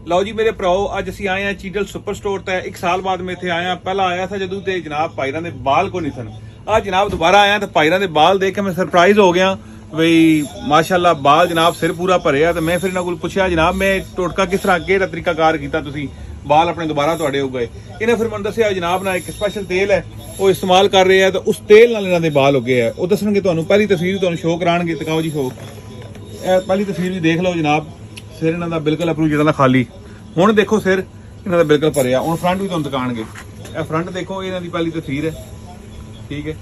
ਲਓ ਜੀ ਮੇਰੇ ਭਰਾਓ, ਅੱਜ ਅਸੀਂ ਆਏ ਆ ਚੀਟਲ ਸੁਪਰ ਸਟੋਰ ਤੇ 1 ਸਾਲ ਬਾਅਦ ਮੈਂ ਇੱਥੇ ਆਇਆ। ਪਹਿਲਾਂ ਆਇਆ था ਜਦੋਂ ਤੇ ਜਨਾਬ ਭਾਈਰਾਂ ਦੇ ਬਾਲ ਕੋ ਨਹੀਂ ਸਨ। ਅੱਜ ਜਨਾਬ ਦੁਬਾਰਾ ਆਇਆ ਤਾਂ ਭਾਈਰਾਂ ਦੇ ਬਾਲ ਦੇਖ ਕੇ ਮੈਂ ਸਰਪ੍ਰਾਈਜ਼ ਹੋ ਗਿਆ ਬਈ ਮਾਸ਼ਾਅੱਲਾ ਬਾਲ ਜਨਾਬ ਸਿਰ ਪੂਰਾ ਭਰਿਆ। ਤੇ ਮੈਂ ਫਿਰ ਇਹਨਾਂ ਕੋਲ ਪੁੱਛਿਆ ਜਨਾਬ ਮੈਂ ਟੋਟਕਾ ਕਿਸ ਤਰ੍ਹਾਂ ਕਿਹੜਾ ਤਰੀਕਾਕਾਰ ਕੀਤਾ ਤੁਸੀਂ ਬਾਲ ਆਪਣੇ ਦੁਬਾਰਾ ਤੁਹਾਡੇ ਹੋ ਗਏ। ਇਹਨੇ ਫਿਰ ਮੈਨੂੰ ਦੱਸਿਆ ਜਨਾਬ ਨਾਲ ਇੱਕ ਸਪੈਸ਼ਲ ਤੇਲ ਹੈ ਉਹ ਇਸਤੇਮਾਲ ਕਰ ਰਹੇ ਆ ਤੇ ਉਸ ਤੇਲ ਨਾਲ ਇਹਨਾਂ ਦੇ ਬਾਲ ਹੋ ਗਏ ਆ। ਉਹ ਦੱਸਣਗੇ ਤੁਹਾਨੂੰ, ਪਹਿਲੀ ਤਸਵੀਰ ਤੁਹਾਨੂੰ ਸ਼ੋਅ ਕਰਾਣਗੇ। ਦਿਖਾਓ ਜੀ ਸ਼ੋਅ, ਇਹ ਪਹਿਲੀ ਤਸਵੀਰ ਵੀ ਦੇਖ ਲਓ ਜਨਾਬ। ਸਿਰ ਇਹਨਾਂ ਦਾ ਬਿਲਕੁਲ ਆਪਣੀ ਜਿਹੜਾ ਖਾਲੀ, ਹੁਣ ਦੇਖੋ ਸਿਰ ਇਹਨਾਂ ਦਾ ਬਿਲਕੁਲ ਭਰਿਆ। ਹੁਣ ਫਰੰਟ ਵੀ ਤੁਹਾਨੂੰ ਦਿਖਾਣਗੇ, ਇਹ ਫਰੰਟ ਦੇਖੋ ਇਹਨਾਂ ਦੀ ਪਹਿਲੀ ਤਸਵੀਰ ਹੈ, ਠੀਕ ਹੈ।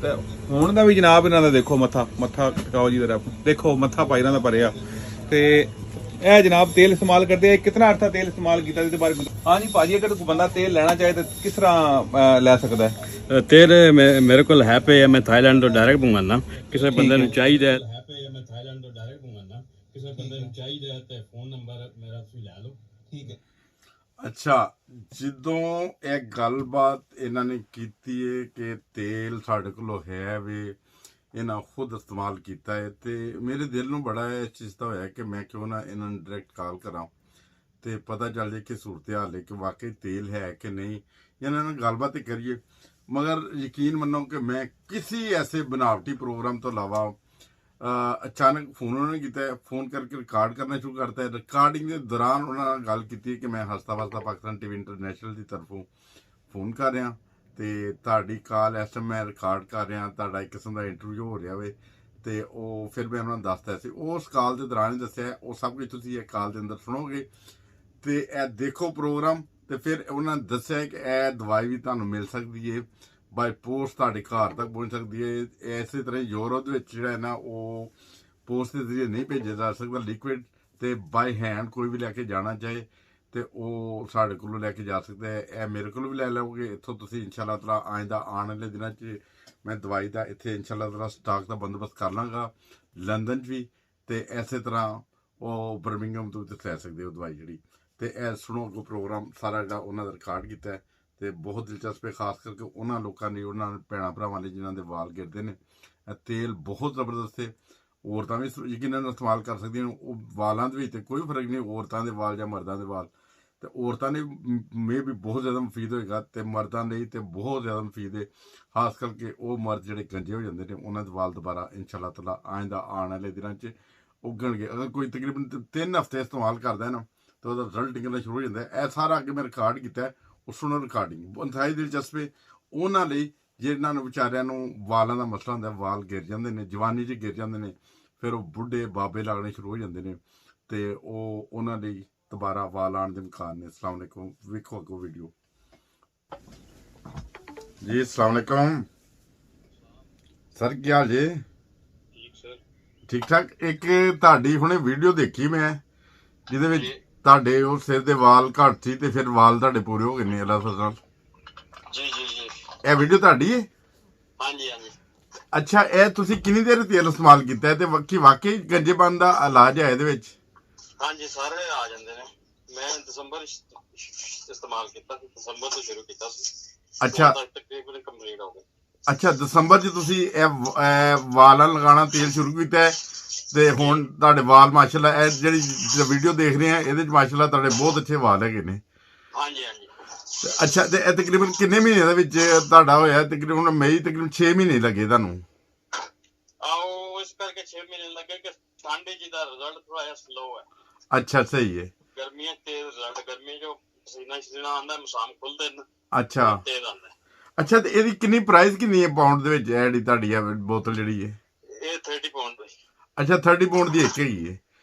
ਤੇ ਹੁਣ ਦਾ ਵੀ ਜਨਾਬ ਇਹਨਾਂ ਦਾ ਦੇਖੋ ਮੱਥਾ ਟਿਕਾਓ ਜੀ ਜਰਾ, ਦੇਖੋ ਮੱਥਾ ਭਾਈਰਾਂ ਦਾ ਭਰਿਆ। ਤੇ ਇਹ ਜਨਾਬ ਤੇਲ ਇਸਤੇਮਾਲ ਕਰਦੇ ਆ। ਕਿੰਨਾ ਅਰਥਾ ਤੇਲ ਇਸਤੇਮਾਲ ਕੀਤਾ ਇਹਦੇ ਬਾਰੇ? ਹਾਂ ਜੀ ਭਾਜੀ, ਅਗਰ ਕੋਈ ਬੰਦਾ ਤੇਲ ਲੈਣਾ ਚਾਹੇ ਤਾਂ ਕਿਸ ਤਰ੍ਹਾਂ ਲੈ ਸਕਦਾ ਹੈ? ਤੇਲ ਮੇਰੇ ਕੋਲ ਹੈ ਪਿਆ, ਮੈਂ ਥਾਈਲੈਂਡ ਤੋਂ ਡਾਇਰੈਕਟ ਮੰਗਵਾਉਣਾ। ਕਿਸੇ ਬੰਦੇ ਨੂੰ ਚਾਹੀਦਾ ਹੈ ਪਿਆ, ਮੈਂ ਥਾਈਲੈਂਡ ਤੋਂ ਡਾਇਰੈਕਟ ਮੰਗਵਾਉਣਾ। ਕਿਸੇ ਬੰਦੇ ਨੂੰ ਚਾਹੀਦਾ ਤੇ ਫੋਨ ਨੰਬਰ ਮੇਰਾ ਤੁਸੀਂ ਲੈ ਲਓ, ਠੀਕ ਹੈ। ਅੱਛਾ, ਜਦੋਂ ਇਹ ਗੱਲਬਾਤ ਇਹਨਾਂ ਨੇ ਕੀਤੀ ਹੈ ਕਿ ਤੇਲ ਸਾਡੇ ਕੋਲ ਹੈ ਵੀ ਇਹਨਾਂ ਖੁਦ ਇਸਤੇਮਾਲ ਕੀਤਾ ਹੈ, ਤੇ ਮੇਰੇ ਦਿਲ ਨੂੰ ਬੜਾ ਇਸ ਚੀਜ਼ ਦਾ ਹੋਇਆ ਕਿ ਮੈਂ ਕਿਉਂ ਨਾ ਇਹਨਾਂ ਨੂੰ ਡਾਇਰੈਕਟ ਕਾਲ ਕਰਾਂ ਤੇ ਪਤਾ ਚੱਲ ਜਾਏ ਕਿ ਸੂਰਤ ਹਾਲ ਹੈ ਕਿ ਵਾਕਈ ਤੇਲ ਹੈ ਕਿ ਨਹੀਂ। ਇਹਨਾਂ ਨਾਲ ਗੱਲਬਾਤ ਹੀ ਕਰੀਏ। ਮਗਰ ਯਕੀਨ ਮੰਨੋ ਕਿ ਮੈਂ ਕਿਸੇ ਐਸੇ ਬਨਾਵਟੀ ਪ੍ਰੋਗਰਾਮ ਤੋਂ ਇਲਾਵਾ ਅਚਾਨਕ ਫੋਨ ਉਹਨਾਂ ਨੇ ਕੀਤਾ, ਫੋਨ ਕਰਕੇ ਰਿਕਾਰਡ ਕਰਨਾ ਸ਼ੁਰੂ ਕਰਤਾ। ਰਿਕਾਰਡਿੰਗ ਦੇ ਦੌਰਾਨ ਉਹਨਾਂ ਨਾਲ ਗੱਲ ਕੀਤੀ ਕਿ ਮੈਂ ਹਸਤਾ ਵਸਤਾ ਪਾਕਿਸਤਾਨ ਟੀਵੀ ਇੰਟਰਨੈਸ਼ਨਲ ਦੀ ਤਰਫੋਂ ਫੋਨ ਕਰ ਰਿਹਾ ਤੇ ਤੁਹਾਡੀ ਕਾਲ ਇਸ ਟਾਈਮ ਮੈਂ ਰਿਕਾਰਡ ਕਰ ਰਿਹਾ, ਤੁਹਾਡਾ ਇੱਕ ਕਿਸਮ ਦਾ ਇੰਟਰਵਿਊ ਹੋ ਰਿਹਾ ਵੇ। ਤੇ ਉਹ ਫਿਰ ਮੈਂ ਉਹਨਾਂ ਨੂੰ ਦੱਸਦਾ ਸੀ, ਉਸ ਕਾਲ ਦੇ ਦੌਰਾਨ ਹੀ ਦੱਸਿਆ। ਉਹ ਸਭ ਕੁਝ ਤੁਸੀਂ ਇਹ ਕਾਲ ਦੇ ਅੰਦਰ ਸੁਣੋਗੇ ਤੇ ਇਹ ਦੇਖੋ ਪ੍ਰੋਗਰਾਮ। ਤੇ ਫਿਰ ਉਹਨਾਂ ਨੇ ਦੱਸਿਆ ਕਿ ਇਹ ਦਵਾਈ ਵੀ ਤੁਹਾਨੂੰ ਮਿਲ ਸਕਦੀ ਹੈ ਬਾਈ ਪੋਸਟ, ਤੁਹਾਡੇ ਘਰ ਤੱਕ ਪਹੁੰਚ ਸਕਦੀ ਹੈ। ਇਸੇ ਤਰ੍ਹਾਂ ਯੂਰਪ ਦੇ ਵਿੱਚ ਜਿਹੜਾ ਹੈ ਨਾ ਉਹ ਪੋਸਟ ਦੇ ਜ਼ਰੀਏ ਨਹੀਂ ਭੇਜਿਆ ਜਾ ਸਕਦਾ ਲਿਕੁਇਡ, ਤੇ ਬਾਈ ਹੈਂਡ ਕੋਈ ਵੀ ਲੈ ਕੇ ਜਾਣਾ ਚਾਹੇ ਤੇ ਉਹ ਸਾਡੇ ਕੋਲੋਂ ਲੈ ਕੇ ਜਾ ਸਕਦਾ ਹੈ। ਇਹ ਮੇਰੇ ਕੋਲੋਂ ਵੀ ਲੈ ਲਓਗੇ ਇੱਥੋਂ ਤੁਸੀਂ ਇਨਸ਼ਾਅੱਲਾ ਤਾਲਾ। ਆਇੰਦਾ ਆਉਣ ਵਾਲੇ ਦਿਨਾਂ 'ਚ ਮੈਂ ਦਵਾਈ ਦਾ ਇੱਥੇ ਇਨਸ਼ਾਅੱਲਾ ਤਾਲਾ ਸਟਾਕ ਦਾ ਬੰਦੋਬਸਤ ਕਰ ਲਾਂਗਾ, ਲੰਦਨ 'ਚ ਵੀ। ਤੇ ਇਸੇ ਤਰ੍ਹਾਂ ਉਹ ਬਰਮਿੰਗਮ ਤੋਂ ਤੁਸੀਂ ਲੈ ਸਕਦੇ ਹੋ ਦਵਾਈ ਜਿਹੜੀ। ਤੇ ਇਹ ਸੁਣੋ ਅੱਗੋਂ ਪ੍ਰੋਗਰਾਮ ਸਾਰਾ ਜਿਹੜਾ ਉਹਨਾਂ ਦਾ ਰਿਕਾਰਡ ਕੀਤਾ ਹੈ ਤੇ ਬਹੁਤ ਦਿਲਚਸਪ ਹੈ, ਖਾਸ ਕਰਕੇ ਉਹਨਾਂ ਲੋਕਾਂ ਲਈ, ਉਹਨਾਂ ਭੈਣਾਂ ਭਰਾਵਾਂ ਲਈ ਜਿਨ੍ਹਾਂ ਦੇ ਵਾਲ ਗਿਰਦੇ ਨੇ। ਇਹ ਤੇਲ ਬਹੁਤ ਜ਼ਬਰਦਸਤ ਹੈ, ਔਰਤਾਂ ਵੀ ਯਕੀਨਨ ਇਸਤੇਮਾਲ ਕਰ ਸਕਦੀਆਂ ਨੇ। ਉਹ ਵਾਲਾਂ ਦੇ ਵਿੱਚ ਤੇ ਕੋਈ ਫਰਕ ਨਹੀਂ, ਔਰਤਾਂ ਦੇ ਵਾਲ ਜਾਂ ਮਰਦਾਂ ਦੇ ਵਾਲ। ਤੇ ਔਰਤਾਂ ਨੇ ਮੇ ਵੀ ਬਹੁਤ ਜ਼ਿਆਦਾ ਮੁਫੀਦ ਹੋਏਗਾ ਤੇ ਮਰਦਾਂ ਲਈ ਤੇ ਬਹੁਤ ਜ਼ਿਆਦਾ ਮੁਫੀਦ ਹੈ, ਖਾਸ ਕਰਕੇ ਉਹ ਮਰਦ ਜਿਹੜੇ ਗੰਜੇ ਹੋ ਜਾਂਦੇ ਨੇ ਉਹਨਾਂ ਦੇ ਵਾਲ ਦੁਬਾਰਾ ਇਨਸ਼ਾਅੱਲਾ ਤਾਲਾ ਆਇੰਦਾ ਆਉਣ ਵਾਲੇ ਦਿਨਾਂ 'ਚ ਉੱਗਣਗੇ। ਅਗਰ ਕੋਈ ਤਕਰੀਬਨ 3 ਹਫ਼ਤੇ ਇਸਤੇਮਾਲ ਕਰਦਾ ਹੈ ਨਾ ਤਾਂ ਉਹਦਾ ਰਿਜ਼ਲਟ ਨਿਕਲਣਾ ਸ਼ੁਰੂ ਹੋ ਜਾਂਦਾ ਹੈ। ਇਹ ਸਾਰਾ ਅੱਗੇ ਮੈਂ ਰਿਕਾਰਡ ਕੀਤਾ ਹੈ, ਉਹ ਸੁਣੋ ਰਿਕਾਰਡਿੰਗ। ਇੰਤਹਾਈ ਦਿਲਚਸਪ ਹੈ ਉਹਨਾਂ ਲਈ ਜਿਹਨਾਂ ਨੂੰ ਵਿਚਾਰਿਆਂ ਨੂੰ ਵਾਲਾਂ ਦਾ ਮਸਲਾ ਹੁੰਦਾ, ਵਾਲ ਗਿਰ ਜਾਂਦੇ ਨੇ, ਜਵਾਨੀ 'ਚ ਗਿਰ ਜਾਂਦੇ ਨੇ, ਫਿਰ ਉਹ ਬੁੱਢੇ ਬਾਬੇ ਲੱਗਣੇ ਸ਼ੁਰੂ ਹੋ ਜਾਂਦੇ ਨੇ ਤੇ ਉਹ ਉਹਨਾਂ ਲਈ ਦੁਬਾਰਾ ਵਾਲ ਆਉਣ ਦੇ ਇਮਕਾਨ ਨੇ। ਅਸਲਾਮ ਵਾਲੇਕੁਮ, ਵੇਖੋ ਅੱਗੋਂ ਵੀਡੀਓ ਜੀ। ਅਸਲਾਮ ਵਾਲੇਕੁਮ ਸਰ, ਕੀ ਹਾਲ ਜੀ? ਠੀਕ ਠਾਕ। ਇੱਕ ਤੁਹਾਡੀ ਹੁਣੇ ਵੀਡੀਓ ਦੇਖੀ ਮੈਂ ਜਿਹਦੇ ਵਿੱਚ ਤੁਹਾਡੇ ਉਹ ਸਿਰ ਦੇ ਵਾਲ ਘੱਟ ਸੀ ਤੇ ਫਿਰ ਵਾਲ ਤੁਹਾਡੇ ਪੂਰੇ ਹੋ ਗਏ ਨੇ ਅੱਲਾਹ ਫਜ਼ਲ ਨਾਲ। ਜੀ ਜੀ ਜੀ, ਇਹ ਵੀਡੀਓ ਤੁਹਾਡੀ ਹੈ? ਹਾਂਜੀ ਹਾਂਜੀ। ਅੱਛਾ, ਇਹ ਤੁਸੀਂ ਕਿੰਨੀ ਦੇਰ ਤੇਲ ਇਸਤੇਮਾਲ ਕੀਤਾ ਹੈ ਤੇ ਵਾਕਈ ਗੰਜੇਪਨ ਦਾ ਇਲਾਜ ਹੈ ਇਹਦੇ ਵਿੱਚ? ਹਾਂਜੀ, ਸਾਰੇ ਆ ਜਾਂਦੇ ਨੇ। ਮੈਂ ਦਸੰਬਰ ਇਸਤੇਮਾਲ ਕੀਤਾ ਸੀ, ਦਸੰਬਰ ਤੋਂ ਸ਼ੁਰੂ ਕੀਤਾ ਸੀ। ਅੱਛਾ ਤਕਰੀਬਨ ਕੰਪਲੀਟ ਹੋ ਗਏ। ਅੱਛਾ, ਦਸੰਬਰ 'ਚ ਤੁਸੀਂ ਇਹ ਵਾਲਾਂ ਲਗਾਉਣਾ ਤੇਲ ਸ਼ੁਰੂ ਕੀਤਾ ਹੈ ਤੇ ਹੁਣ ਤੁਹਾਡੇ ਵਾਲ ਮਾਸ਼ਾਅੱਲਾ, ਇਹ ਜਿਹੜੀ ਵੀਡੀਓ ਦੇਖ ਰਹੇ ਆ ਇਹਦੇ 'ਚ ਮਾਸ਼ਾਅੱਲਾ ਤੁਹਾਡੇ ਬਹੁਤ ਅੱਛੇ ਵਾਲ ਹੈਗੇ ਨੇ। ਹਾਂਜੀ ਹਾਂਜੀ। ਅੱਛਾ, ਤੇ ਇਹ ਤਕਰੀਬਨ ਕਿੰਨੇ ਮਹੀਨੇ ਦੇ ਵਿੱਚ ਤੁਹਾਡਾ ਹੋਇਆ? ਤਕਰੀਬਨ ਮਈ, ਤਕਰੀਬਨ 6 ਮਹੀਨੇ ਲੱਗੇ ਤੁਹਾਨੂੰ? ਆਓ ਇਸ ਕਰਕੇ 6 ਮਹੀਨੇ ਲੱਗੇ ਕਿ ਠੰਡ ਜੀ ਦਾ ਰਿਜ਼ਲਟ ਥੋੜਾ ਜਿਹਾ ਸਲੋ ਹੈ। ਅੱਛਾ, ਸਹੀ ਹੈ। ਗਰਮੀਆਂ ਤੇਜ਼ ਰਿਜ਼ਲਟ, ਗਰਮੀਆਂ ਜੋ ਪਸੀਨਾ ਆਉਂਦਾ, ਮਸਾਮ ਖੁੱਲਦੇ ਨੇ, ਅੱਛਾ ਤੇਜ਼ ਆਉਂਦਾ। ਅੱਛਾ, ਤੇ ਇਹਦੀ ਕਿੰਨੀ ਪ੍ਰਾਈਸ ਕਿੰਨੀ ਹੈ ਪਾਉਂਡ ਦੇ ਵਿੱਚ? ਇਹ ਜਿਹੜੀ ਤੁਹਾਡੀ ਹੈ ਬੋਤਲ ਜਿਹੜੀ ਹੈ ਇਹ 30 ਪਾਉਂਡ ਦੀ। ਅੱਛਾ, 30 ਪਾਉਂਡ ਦੀ ਇੱਕ ਹੈਗੀ ਹੈ।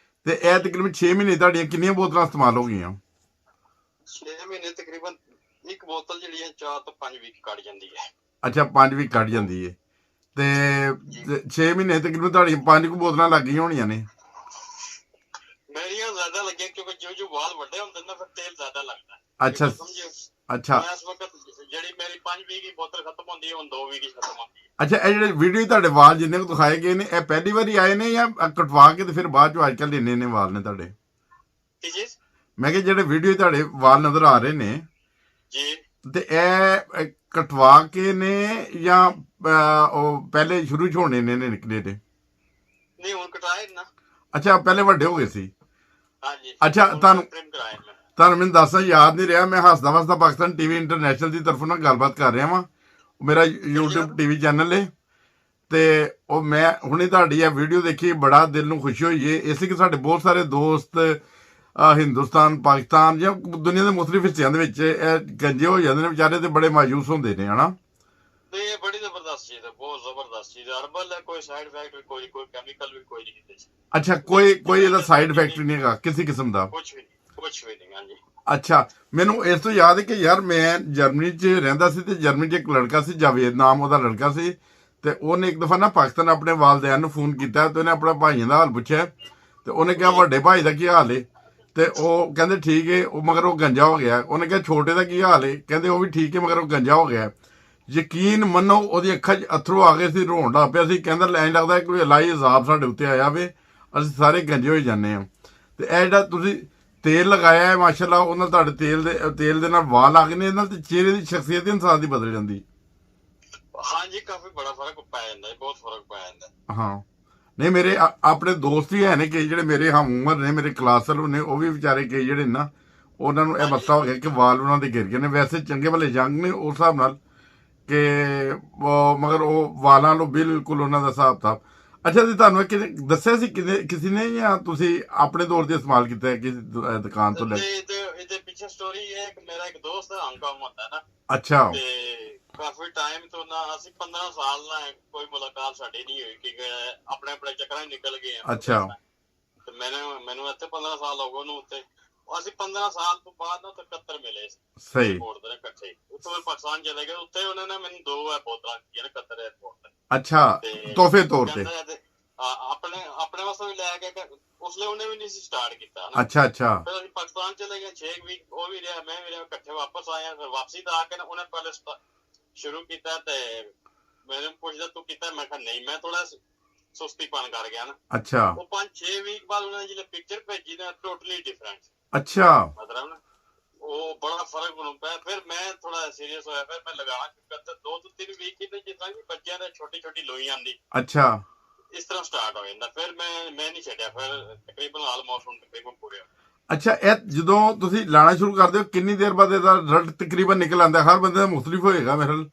ਤੇ ਇਹ ਤਕਰੀਬਨ 6 ਮਹੀਨੇ ਤੁਹਾਡੀਆਂ ਕਿੰਨੀਆਂ ਬੋਤਲਾਂ ਇਸਤੇਮਾਲ ਹੋ ਗਈਆਂ? 6 ਮਹੀਨੇ ਤਕਰੀਬਨ ਇੱਕ ਬੋਤਲ ਜਿਹੜੀ ਹੈ 4 ਤੋਂ 5 ਵੀਕ ਕੱਢ ਜਾਂਦੀ ਹੈ। ਅੱਛਾ, 5 ਵੀ ਕੱਢ ਜਾਂਦੀ ਹੈ। ਤੇ 6 ਮਹੀਨੇ ਤਕਰੀਬਨ ਤੁਹਾਡੀਆਂ 5 ਕੁ ਬੋਤਲਾਂ ਲੱਗ ਗਈਆਂ ਹੋਣੀਆਂ ਨੇ। ਮੇਰੀਆਂ ਜ਼ਿਆਦਾ ਲੱਗੀਆਂ ਕਿਉਂਕਿ ਜੋ ਵਾਲ ਵੱਡੇ ਹੁੰਦੇ ਨੇ ਫਿਰ ਤੇਲ ਜ਼ਿਆਦਾ ਲੱਗਦਾ ਹੈ। ਅੱਛਾ ਸਮਝਿਓ, ਅੱਛਾ ਇਸ ਵਕਤ ਜਿਹੜੀ ਮੇਰੀ 5 ਵੀਕ ਦੀ ਬੋਤਲ ਖਤਮ ਹੁੰਦੀ ਹੈ, ਹੁਣ 2 ਵੀਕ ਹੀ ਖਤਮ ਹੁੰਦੀ ਹੈ। ਅੱਛਾ, ਇਹ ਜਿਹੜੇ ਵੀਡੀਓ ਤੁਹਾਡੇ ਵਾਲ ਜਿੰਨੇ ਕੁ ਦਿਖਾਏ ਗਏ ਨੇ, ਇਹ ਪਹਿਲੀ ਵਾਰੀ ਆਏ ਨੇ ਜਾਂ ਕਟਵਾ ਕੇ ਤੇ ਫਿਰ ਬਾਅਦ ਚੋਂ ਅੱਜ ਕੱਲ੍ਹ ਇੰਨੇ ਨੇ ਵਾਲ ਨੇ ਤੁਹਾਡੇ? ਕੀ ਚੀਜ਼? ਮੈਂ ਕਿਹਾ ਜਿਹੜੇ ਵੀਡੀਓ ਤੁਹਾਡੇ ਵਾਲ ਨਜ਼ਰ ਆ ਰਹੇ ਨੇ ਜੀ, ਤੇ ਇਹ ਕਟਵਾ ਕੇ ਨੇ ਜਾਂ ਉਹ ਪਹਿਲੇ ਸ਼ੁਰੂ ਚ ਹੋਣੇ ਨੇ ਨਿਕਲੇ ਨੇ? ਨਹੀਂ ਹੁਣ ਕਟਾਏ ਨਾ। ਅੱਛਾ, ਪਹਿਲੇ ਵੱਡੇ ਹੋ ਗਏ ਸੀ। ਹਾਂਜੀ। ਅੱਛਾ, ਤੁਹਾਨੂੰ ਤੁਹਾਨੂੰ ਮੈਨੂੰ ਦੱਸਣਾ ਯਾਦ ਨਹੀਂ ਰਿਹਾ, ਮੈਂ ਹੱਸਦਾ ਵਸਦਾ ਪਾਕਿਸਤਾਨ ਟੀਵੀ ਇੰਟਰਨੈਸ਼ਨਲ ਦੀ ਤਰਫੋਂ ਨਾਲ ਗੱਲਬਾਤ ਕਰ ਰਿਹਾ ਵਾਂ। ਮੇਰਾ YouTube ਟੀਵੀ ਚੈਨਲ ਹੈ ਤੇ ਉਹ ਮੈਂ ਹੁਣੇ ਤੁਹਾਡੀ ਇਹ ਵੀਡੀਓ ਦੇਖੀ, ਬੜਾ ਦਿਲ ਨੂੰ ਖੁਸ਼ੀ ਹੋਈ ਹੈ। ਇਸ ਲਈ ਕਿ ਸਾਡੇ ਬਹੁਤ ਸਾਰੇ ਦੋਸਤ ਹਿੰਦੁਸਤਾਨ, ਪਾਕਿਸਤਾਨ ਜਾਂ ਦੁਨੀਆ ਦੇ ਮੁਖਤਲਿਫ ਹਿੱਸਿਆਂ ਦੇ ਵਿੱਚ ਇਹ ਗੰਜੇ ਹੋ ਜਾਂਦੇ ਨੇ ਵਿਚਾਰੇ, ਤੇ ਬੜੇ ਮਾਯੂਸ ਹੁੰਦੇ ਨੇ ਹਨਾ। ਤੇ ਇਹ ਬੜੀ ਜ਼ਬਰਦਸਤ ਚੀਜ਼ ਹੈ, ਬਹੁਤ ਜ਼ਬਰਦਸਤ ਚੀਜ਼ ਹੈ। ਹਰਬਲ ਹੈ, ਕੋਈ ਸਾਈਡ ਇਫੈਕਟ ਵੀ ਕੋਈ ਕੈਮੀਕਲ ਵੀ ਕੋਈ ਨਹੀਂ ਕਿਤੇ। ਅੱਛਾ, ਕੋਈ ਇਹਦਾ ਸਾਈਡ ਇਫੈਕਟ ਨਹੀਂ ਹੈਗਾ ਕਿਸੇ ਕਿਸਮ ਦਾ? ਕੁਝ ਵੀ ਨਹੀਂ। ਹਾਂਜੀ। ਅੱਛਾ, ਮੈਨੂੰ ਇਸ ਤੋਂ ਯਾਦ ਹੈ ਕਿ ਯਾਰ ਮੈਂ ਜਰਮਨੀ 'ਚ ਰਹਿੰਦਾ ਸੀ ਤੇ ਜਰਮਨੀ 'ਚ ਇੱਕ ਲੜਕਾ ਸੀ, ਜਾਵੇਦ ਨਾਮ ਉਹਦਾ ਲੜਕਾ ਸੀ, ਤੇ ਉਹਨੇ ਇੱਕ ਦਫਾ ਨਾ ਪਾਕਿਸਤਾਨ ਆਪਣੇ ਵਾਲਦੈਨ ਨੂੰ ਫੋਨ ਕੀਤਾ ਤੇ ਉਹਨੇ ਆਪਣਾ ਭਾਈਆਂ ਦਾ ਹਾਲ ਪੁੱਛਿਆ ਤੇ ਉਹਨੇ ਕਿਹਾ ਵੱਡੇ ਭਾਈ ਦਾ ਕੀ ਹਾਲ ਹੈ? ਤੇ ਉਹ ਕਹਿੰਦੇ ਠੀਕ ਹੈ, ਉਹ ਮਗਰ ਉਹ ਗੰਜਾ ਹੋ ਗਿਆ। ਉਹਨੇ ਕਿਹਾ ਛੋਟੇ ਦਾ ਕੀ ਹਾਲ ਹੈ? ਕਹਿੰਦੇ ਉਹ ਵੀ ਠੀਕ ਹੈ ਮਗਰ ਉਹ ਗੰਜਾ ਹੋ ਗਿਆ। ਯਕੀਨ ਮੰਨੋ ਉਹਦੀ ਅੱਖਾਂ 'ਚ ਅਥਰੂ ਆ ਗਏ ਸੀ, ਰੋਣ ਲੱਗ ਪਿਆ ਸੀ, ਕਹਿੰਦਾ ਐਂ ਲੱਗਦਾ ਕੋਈ ਇਲਾਹੀ ਅਜ਼ਾਬ ਸਾਡੇ ਉੱਤੇ ਆਇਆ ਵੇ, ਅਸੀਂ ਸਾਰੇ ਗੰਜੇ ਹੋਈ ਜਾਂਦੇ ਹਾਂ। ਤੇ ਇਹ ਜਿਹੜਾ ਤੁਸੀਂ ਤੇਲ ਲਗਾਇਆ ਹੈ ਮਾਸ਼ਾਅੱਲਾ, ਉਹ ਨਾਲ ਤੁਹਾਡੇ ਤੇਲ ਦੇ ਨਾਲ ਵਾਲ ਆ ਗਏ ਨੇ, ਇਹਦੇ ਨਾਲ ਤੇ ਚਿਹਰੇ ਦੀ ਸ਼ਖਸੀਅਤ ਇਨਸਾਨ ਦੀ ਬਦਲ ਜਾਂਦੀ। ਹਾਂਜੀ, ਕਾਫੀ ਬੜਾ ਫਰਕ ਪੈ ਜਾਂਦਾ ਹੈ, ਬਹੁਤ ਫਰਕ ਪੈ ਜਾਂਦਾ। ਹਾਂ, ਨਹੀਂ ਮੇਰੇ ਆਪਣੇ ਦੋਸਤ ਵੀ ਹੈ ਨੇ ਕਈ ਜਿਹੜੇ ਮੇਰੇ ਹਮ ਉਮਰ ਨੇ, ਮੇਰੇ ਕਲਾਸ ਫੈਲੋ ਨੇ, ਉਹ ਵੀ ਵਿਚਾਰੇ ਕਈ ਜਿਹੜੇ ਨਾ ਉਹਨਾਂ ਨੂੰ ਇਹ ਮਸਲਾ ਹੋ ਗਿਆ ਕਿ ਵਾਲ ਉਹਨਾਂ ਦੇ ਗਿਰ ਗਏ ਨੇ। ਵੈਸੇ ਚੰਗੇ ਭਲੇ ਜੰਗ ਨੇ ਉਸ ਹਿਸਾਬ ਨਾਲ ਕਿ ਮਗਰ ਉਹ ਵਾਲਾਂ ਨੂੰ ਬਿਲਕੁਲ ਉਹਨਾਂ ਦਾ ਹਿਸਾਬ था। ਅੱਛਾ ਜੀ, ਤੁਹਾਨੂੰ ਦੱਸਿਆ ਸੀ ਕਿਸੇ ਨੇ ਜਾਂ ਤੁਸੀਂ ਆਪਣੇ ਤੌਰ ਤੇ ਇਸਤੇਮਾਲ ਕੀਤਾ ਹੈ ਕਿਸੇ ਦੁਕਾਨ ਤੋਂ ਲੈ ਕੇ? ਇਹਦੇ ਪਿੱਛੇ ਸਟੋਰੀ ਇਹ ਹੈ ਕਿ ਮੇਰਾ ਇੱਕ ਦੋਸਤ ਹੈ, ਹਾਂਗਕਾਂਗ ਹੁੰਦਾ ਹੈ ਨਾ। ਅੱਛਾ। ਤੇ ਕਾਫੀ ਟਾਈਮ ਤੋਂ ਨਾ ਅਸੀਂ 15 ਸਾਲ ਨਾਲ ਕੋਈ ਮੁਲਾਕਾਤ ਸਾਡੀ ਨਹੀਂ ਹੋਈ ਕਿ ਆਪਣੇ ਆਪਣੇ ਚੱਕਰਾਂ 'ਚ ਨਿਕਲ ਗਏ ਆ। ਅੱਛਾ। ਤੇ ਮੈਨੂੰ ਇੱਥੇ 15 ਸਾਲ ਹੋ ਗਏ ਉਹਨੂੰ ਉੱਤੇ। ਅਸੀਂ 15 ਸਾਲ ਤੋਂ ਬਾਅਦ ਨਾ 71 ਮਿਲੇ ਸਹੀ 에어ਪੋਰਟ ਤੇ ਇਕੱਠੇ। ਉੱਥੋਂ ਪਾਕਿਸਤਾਨ ਚਲੇ ਗਏ, ਉੱਥੇ ਉਹਨਾਂ ਨੇ ਮੈਨੂੰ 2 ਬੋਤਲਾਂ ਦਿੱਤੀਆਂ ਨੇ 71 에어ਪੋਰਟ ਤੇ। ਅੱਛਾ, ਤੋਹਫੇ ਤੌਰ ਤੇ? ਆਪਣੇ ਵਾਸਤੇ ਵੀ ਲੈ ਕੇ, ਉਸਲੇ ਉਹਨੇ ਵੀ ਨਹੀਂ ਸੀ ਸਟਾਰਟ ਕੀਤਾ। ਅੱਛਾ ਅੱਛਾ। ਫਿਰ ਅਸੀਂ ਪਾਕਿਸਤਾਨ ਚਲੇ ਗਏ 6 ਵੀਕ, ਉਹ ਵੀ ਰਿਹਾ, ਮੈਂ ਵੀ ਰਿਹਾ, ਇਕੱਠੇ ਵਾਪਸ ਆਏ। ਫਿਰ ਵਾਪਸੀ ਤਾਂ ਆ ਕੇ ਨਾ ਉਹਨੇ ਪਹਿਲੇ ਸ਼ੁਰੂ ਕੀਤਾ ਤੇ ਮੈਨੂੰ ਪੁੱਛਦਾ ਤੂੰ ਕੀਤਾ? ਮੈਂ ਕਿਹਾ ਨਹੀਂ, ਮੈਂ ਥੋੜਾ ਸੁਸਤੀਪਨ ਕਰ ਗਿਆ ਨਾ। ਅੱਛਾ। ਉਹ 5-6 ਵੀਕ ਬਾਅਦ ਉਹਨਾਂ ਨੇ ਜਿਹੜੇ ਪਿਕਚਰ ਭੇਜੀ ਨਾ, ਟੋਟਲੀ ਡਿਫਰੈਂਟ। ਅੱਛਾ। ਮਤਲਬ ਨਾ ਉਹ ਬੜਾ ਫਰਕ ਬਣੂ ਪਿਆ। ਫਿਰ ਮੈਂ ਥੋੜਾ ਸੀਰੀਅਸ ਹੋਇਆ, ਫਿਰ ਮੈਂ ਲਗਾਉਣਾ ਸ਼ੁਰੂ ਕਰਤਾ। 2 ਤੋਂ 3 ਵੀਕ ਹੀ ਜਿਸ ਤਰ੍ਹਾਂ ਕਿ ਬੱਚਿਆਂ ਦੇ ਛੋਟੀ ਛੋਟੀ ਲੋਈ ਆਂਦੀ, ਅੱਛਾ, ਇਸ ਤਰ੍ਹਾਂ ਸਟਾਰਟ ਹੋ ਜਾਂਦਾ। ਫਿਰ ਮੈਂ ਨਹੀਂ ਛੱਡਿਆ, ਫਿਰ ਤਕਰੀਬਨ ਆਲਮੋਸਟ ਹੁਣ ਤਕਰੀਬਨ ਪੂਰੇ। ਅੱਛਾ, ਇਹ ਜਦੋਂ ਤੁਸੀਂ ਲਾਣਾ ਸ਼ੁਰੂ ਕਰਦੇ ਹੋ ਕਿੰਨੀ ਦੇਰ ਬਾਅਦ ਇਹਦਾ ਰਿਜ਼ਲਟ ਤਕਰੀਬਨ ਨਿਕਲ ਆਉਂਦਾ? ਹਰ ਬੰਦੇ ਦਾ ਮੁਖਤਲਿਫ ਹੋਏਗਾ ਮੇਰੇ ਨਾਲ।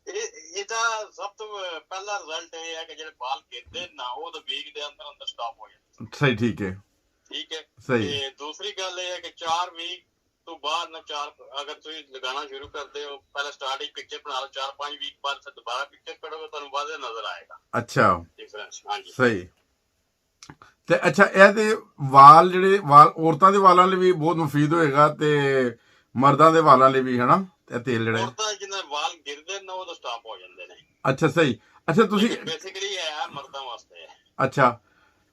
ਇਹਦਾ ਸਭ ਤੋਂ ਪਹਿਲਾ ਰਿਜ਼ਲਟ ਇਹ ਹੈ ਕਿ ਜਿਹੜੇ ਬਾਲ ਗਿਰਦੇ ਨਾ, ਉਹ ਤਾਂ ਵੀਕ ਦੇ ਅੰਦਰ ਅੰਦਰ ਸਟਾਪ ਹੋ ਜਾਂਦੇ। ਸਹੀ, ਠੀਕ ਹੈ। ਠੀਕ ਹੈ। ਸਹੀ। ਤੇ ਦੂਸਰੀ ਗੱਲ ਇਹ ਹੈ ਕਿ 4 ਵੀਕ ਤੋਂ ਬਾਅਦ ਨਾ, ਅਗਰ ਤੁਸੀਂ ਲਗਾਉਣਾ ਸ਼ੁਰੂ ਕਰਦੇ ਹੋ, ਪਹਿਲਾਂ ਸਟਾਰਟਿੰਗ ਪਿਕਚਰ ਬਣਾ ਲਓ, 4-5 ਵੀਕ ਬਾਅਦ ਫਿਰ ਦੁਬਾਰਾ ਪਿਕਚਰ ਕੱਢੋਗੇ, ਤੁਹਾਨੂੰ ਵਾਜ਼ਿਹ ਨਜ਼ਰ ਆਏਗਾ। ਅੱਛਾ, ਡਿਫਰੈਂਸ। ਹਾਂਜੀ, ਸਹੀ। ਤੇ ਅੱਛਾ, ਇਹਦੇ ਵਾਲ ਜਿਹੜੇ ਔਰਤਾਂ ਦੇ ਵਾਲਾਂ ਲਈ ਵੀ ਬਹੁਤ ਮੁਫੀਦ ਹੋਏਗਾ ਤੇ ਮਰਦਾਂ ਦੇ ਵਾਲਾਂ ਲਈ ਵੀ, ਹਨਾ? ਇਹ ਤੇਲ ਜਿਹੜਾ ਔਰਤਾਂ ਜਿਹਨਾਂ ਵਾਲ ਗਿਰਦੇ ਨੇ ਉਹ ਤਾਂ ਸਟਾਪ ਹੋ ਜਾਂਦੇ ਨੇ। ਅੱਛਾ, ਸਹੀ। ਅੱਛਾ, ਤੁਸੀਂ ਬੇਸਿਕਲੀ ਇਹ ਹੈ ਮਰਦਾਂ ਵਾਸਤੇ ਹੈ। ਅੱਛਾ,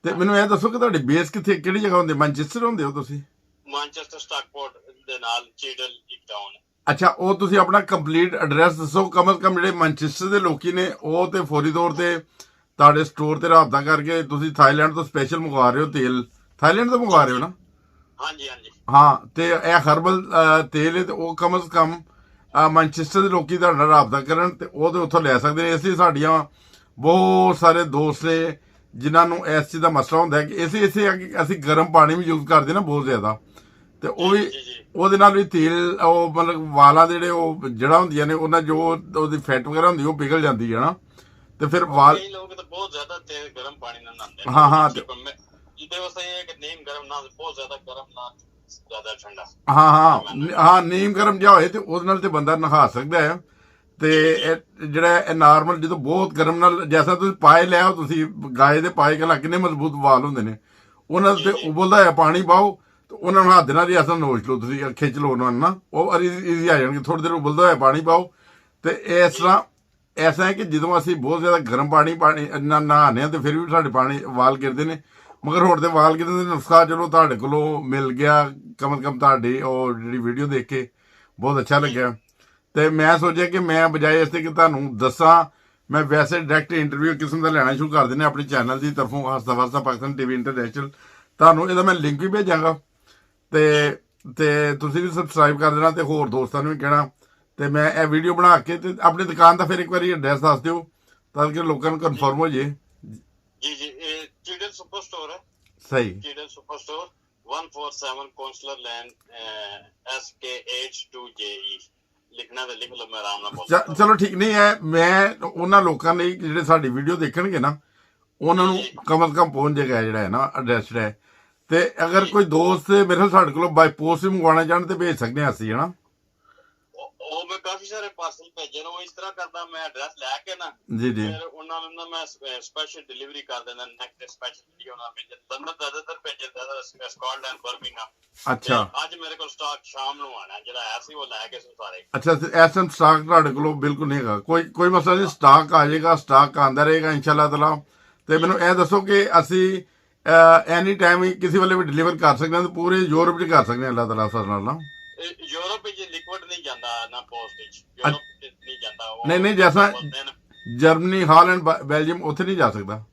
ਤੇ ਮੈਨੂੰ ਇਹ ਦੱਸੋ ਕਿ ਤੁਹਾਡੀ ਬੇਸ ਕਿੱਥੇ, ਕਿਹੜੀ ਜਗ੍ਹਾ ਹੁੰਦੀ? ਮੈਨਚੈਸਟਰ ਹੁੰਦੇ ਹੋ ਤੁਸੀਂ? ਮਾਨਚੈਸਟਰ, ਸਟਾਕਪੋਰਟ ਦੇ ਨਾਲ ਚੀਡਲ ਇੱਕ ਟਾਊਨ। ਅੱਛਾ, ਉਹ ਤੁਸੀਂ ਆਪਣਾ ਕੰਪਲੀਟ ਐਡਰੈਸ ਦੱਸੋ। ਕਮ ਸੇ ਕਮ ਜਿਹੜੇ ਮੈਨਚੈਸਟਰ ਦੇ ਲੋਕੀ ਨੇ ਉਹ ਤੇ ਫੌਰੀ ਤੌਰ ਤੇ ਤੁਹਾਡੇ ਸਟੋਰ ਤੇ ਰਾਬਤਾ ਕਰਕੇ, ਤੁਸੀਂ ਥਾਈਲੈਂਡ ਤੋਂ ਸਪੈਸ਼ਲ ਮੰਗਵਾ ਰਹੇ ਹੋ ਤੇਲ, ਥਾਈਲੈਂਡ ਤੋਂ ਮੰਗਵਾ ਰਹੇ ਹੋ ਨਾ? ਹਾਂਜੀ ਹਾਂਜੀ। ਹਾਂ, ਤੇ ਇਹ ਹਰਬਲ ਤੇਲ ਹੈ ਤੇ ਉਹ ਕਮ ਸੇ ਕਮ ਮੈਨਚੈਸਟਰ ਦੇ ਲੋਕੀ ਤੁਹਾਡੇ ਨਾਲ ਰਾਬਤਾ ਕਰਨ ਤੇ ਉਹ ਤੇ ਉੱਥੋਂ ਲੈ ਸਕਦੇ ਨੇ। ਇਸ ਲਈ ਸਾਡੀਆਂ ਬਹੁਤ ਸਾਰੇ ਦੋਸਤ ਨੇ ਜਿਨ੍ਹਾਂ ਨੂੰ ਇਸ ਚੀਜ਼ ਦਾ ਮਸਲਾ ਹੁੰਦਾ ਹੈ ਕਿ ਇਸੇ ਅਸੀਂ ਗਰਮ ਪਾਣੀ ਵੀ ਯੂਜ਼ ਕਰਦੇ ਨਾ ਬਹੁਤ ਜ਼ਿਆਦਾ, ਤੇ ਉਹ ਵੀ ਉਹਦੇ ਨਾਲ ਵੀ ਤੇਲ ਉਹ ਮਤਲਬ ਵਾਲਾਂ ਦੇ ਜਿਹੜੇ ਉਹ ਜੜ੍ਹਾਂ ਹੁੰਦੀਆਂ ਨੇ ਉਹਨਾਂ ਜੋ ਉਹਦੀ ਫੈਟ ਵਗੈਰਾ ਹੁੰਦੀ ਉਹ ਪਿਘਲ ਜਾਂਦੀ ਹੈ ਨਾ, ਤੇ ਫਿਰ ਵਾਲ। ਕਈ ਲੋਕ ਤਾਂ ਬਹੁਤ ਜ਼ਿਆਦਾ ਤੇਜ਼ ਗਰਮ ਪਾਣੀ ਨਾਲ ਨਹਾਉਂਦੇ ਨੇ। ਹਾਂ ਹਾਂ। ਜਿਹਦੇ ਵਾਸਤੇ ਇਹ ਹੈ ਕਿ ਨੀਮ ਗਰਮ ਨਾ, ਬਹੁਤ ਜ਼ਿਆਦਾ ਗਰਮ ਨਾ, ਜ਼ਿਆਦਾ ਠੰਡਾ। ਹਾਂ ਹਾਂ ਹਾਂ, ਨੀਮ ਗਰਮ ਜਿਹਾ ਹੋਏ ਤੇ ਉਹਦੇ ਨਾਲ ਤੇ ਬੰਦਾ ਨਹਾ ਸਕਦਾ ਹੈ। ਤੇ ਇਹ ਜਿਹੜਾ ਇਹ ਨਾਰਮਲ ਜਦੋਂ ਬਹੁਤ ਗਰਮ ਨਾਲ, ਜੈਸਾ ਤੁਸੀਂ ਪਾਏ ਲਿਆਓ, ਤੁਸੀਂ ਗਾਏ ਦੇ ਪਾਏ ਕਹਿੰਦਾ ਕਿੰਨੇ ਮਜ਼ਬੂਤ ਵਾਲ ਹੁੰਦੇ ਨੇ, ਉਹਨਾਂ ਤੇ ਉਬਲਦਾ ਹੋਇਆ ਪਾਣੀ ਪਾਓ ਤੇ ਉਹਨਾਂ ਨੂੰ ਹੱਥ ਨਾਲ ਹੀ ਐਸਾ ਨੋਚ ਲਓ, ਤੁਸੀਂ ਖਿੱਚ ਲਓ ਉਹਨਾਂ ਨੂੰ ਨਾ, ਉਹ ਈਜ਼ੀ ਆ ਜਾਣਗੇ। ਥੋੜੀ ਦੇਰ ਉਬਲਦਾ ਹੋਇਆ ਪਾਣੀ ਪਾਓ ਤੇ ਇਸ ਤਰ੍ਹਾਂ ਐਸਾ ਹੈ ਕਿ ਜਦੋਂ ਅਸੀਂ ਬਹੁਤ ਜ਼ਿਆਦਾ ਗਰਮ ਪਾਣੀ ਨਹਾਉਂਦੇ ਹਾਂ ਤੇ ਫਿਰ ਵੀ ਸਾਡੇ ਵਾਲ ਗਿਰਦੇ ਨੇ। ਮਗਰ ਹੁਣ ਤੇ ਵਾਲ ਗਿਰਦੇ ਦੇ ਨੁਸਖਾ ਚਲੋ ਤੁਹਾਡੇ ਕੋਲੋਂ ਮਿਲ ਗਿਆ, ਕਮ ਸੇ ਕਮ ਤੁਹਾਡੀ ਉਹ ਜਿਹੜੀ ਵੀਡੀਓ ਦੇਖ ਕੇ ਬਹੁਤ ਅੱਛਾ ਲੱਗਿਆ। ਤੇ ਮੈਂ ਸੋਚਿਆ ਕਿ ਮੈਂ ਬਜਾਏ ਇਸ ਤੇ ਕਿ ਤੁਹਾਨੂੰ ਦੱਸਾਂ, ਮੈਂ ਵੈਸੇ ਡਾਇਰੈਕਟ ਇੰਟਰਵਿਊ ਕਿਸਮ ਦਾ ਲੈਣਾ ਸ਼ੁਰੂ ਕਰ ਦਿੰਦੇ ਆਪਣੇ ਚੈਨਲ ਦੀ ਤਰਫੋਂ, ਹੱਸਦਾ ਵਸਦਾ ਪਾਕਿਸਤਾਨ ਟੀਵੀ ਇੰਟਰਨੈਸ਼ਨਲ। ਤੁਹਾਨੂੰ ਇਹਦਾ ਮੈਂ ਲਿੰਕ ਵੀ ਭੇਜਾਂਗਾ ਤੇ ਤੁਸੀਂ ਵੀ ਸਬਸਕ੍ਰਾਈਬ ਕਰ ਦੇਣਾ ਤੇ ਹੋਰ ਦੋਸਤਾਂ ਨੂੰ ਵੀ ਕਹਿਣਾ। ਤੇ ਮੈਂ ਇਹ ਵੀਡੀਓ ਬਣਾ ਕੇ ਤੇ ਆਪਣੀ ਦੁਕਾਨ ਦਾ ਫਿਰ ਇੱਕ ਵਾਰੀ ਐਡਰੈਸ ਦੱਸ ਦਿਓ ਤਾਂ ਕਿ ਲੋਕਾਂ ਨੂੰ ਕਨਫਰਮ ਹੋ ਜੇ। ਜੀ ਜੀ, ਇਹ ਚੀਡਲ ਸੁਪਰ ਸਟੋਰ ਹੈ। ਸਹੀ। ਚੀਡਲ super store 147 Consular Lane, SK82JE। ਲਿਖਣਾ ਤੇ ਲਿਖ ਲਓ, ਮੈਂ ਆਰਾਮ ਨਾਲ ਬੋਲ ਚਲੋ ਠੀਕ ਨਹੀਂ ਹੈ। ਮੈਂ ਉਹਨਾਂ ਲੋਕਾਂ ਲਈ ਜਿਹੜੇ ਸਾਡੀ ਵੀਡੀਓ ਦੇਖਣਗੇ ਨਾ, ਉਹਨਾਂ ਨੂੰ ਕਮ ਸੇ ਕਮ ਪਹੁੰਚ ਜਾਏਗਾ ਜਿਹੜਾ ਹੈ ਨਾ ਐਡਰੈਸ ਜਿਹੜਾ ਹੈ। ਤੇ ਅਗਰ ਕੋਈ ਦੋਸਤ ਮੇਰੇ ਨਾਲ ਸਾਡੇ ਕੋਲੋਂ ਬਾਈ ਪੋਸਟ ਵੀ ਮੰਗਵਾਉਣਾ ਚਾਹਣ ਤੇ ਭੇਜ ਸਕਦੇ ਹਾਂ ਅਸੀਂ, ਹੈ ਨਾ। ਉਹ ਮੈਂ ਕਾਫੀ ਸਾਰੇ ਪਾਰਸਲ ਭੇਜੇ ਨੇ। ਉਹ ਇਸ ਤਰ੍ਹਾਂ ਕਰਦਾ, ਮੈਂ ਐਡਰੈਸ ਲੈ ਕੇ ਨਾ ਜੀ ਜੀ ਫਿਰ ਉਹਨਾਂ ਨੂੰ ਨਾ ਮੈਂ ਸਪੈਸ਼ਲ ਡਿਲੀਵਰੀ ਕਰ ਦਿੰਦਾ। ਨੈਕਸਟ ਸਪੈਸ਼ਲ ਜਿਹੜੀ ਉਹਨਾਂ ਭੇਜੇ ਲੰਡਨ ਜ਼ਿਆਦਾਤਰ ਭੇਜੇ, ਸਕਾਟਲੈਂਡ, ਬਰਮਿੰਗਹਮ। ਅੱਛਾ ਅੱਜ ਮੇਰੇ ਕੋਲ ਸਟਾਕ ਸ਼ਾਮ ਨੂੰ ਆਣਾ, ਜਿਹੜਾ ਆਇਆ ਸੀ ਉਹ ਲੈ ਕੇ ਸਾਰੇ। ਅੱਛਾ, ਇਸ ਟਾਈਮ ਸਟਾਕ ਤੁਹਾਡੇ ਕੋਲੋਂ ਬਿਲਕੁਲ ਨਹੀਂ ਹੈਗਾ? ਕੋਈ ਮਸਲਾ ਨਹੀਂ, ਸਟਾਕ ਆ ਜਾਏਗਾ, ਸਟਾਕ ਆਉਂਦਾ ਰਹੇਗਾ ਇਨਸ਼ਾਅੱਲਾ ਤਾਲਾ। ਤੇ ਮੈਨੂੰ ਇਹ ਦੱਸੋ ਕਿ ਅਸੀਂ ਐਨੀ ਟਾਈਮ ਹੀ ਕਿਸੇ ਵੇਲੇ ਵੀ ਡਿਲੀਵਰ ਕਰ ਸਕਦੇ ਹਾਂ ਤੇ ਪੂਰੇ ਯੂਰਪ 'ਚ ਕਰ ਸਕਦੇ ਹਾਂ ਅੱਲਾਹ ਤਾਲਾ ਸਰ ਨਾਲ ਨਾ? ਯੂਰਪ ਵਿੱਚ ਲਿਕਵਿਡ ਨਹੀਂ ਜਾਂਦਾ ਨਾ, ਪੋਸਟ ਵਿੱਚ ਯੂਰਪ ਨਹੀਂ ਜਾਂਦਾ। ਨਹੀਂ ਜੈਸਾ ਜਰਮਨੀ, ਹਾਲੈਂਡ, ਬੈਲਜੀਅਮ ਉੱਥੇ ਨਹੀਂ ਜਾ ਸਕਦਾ?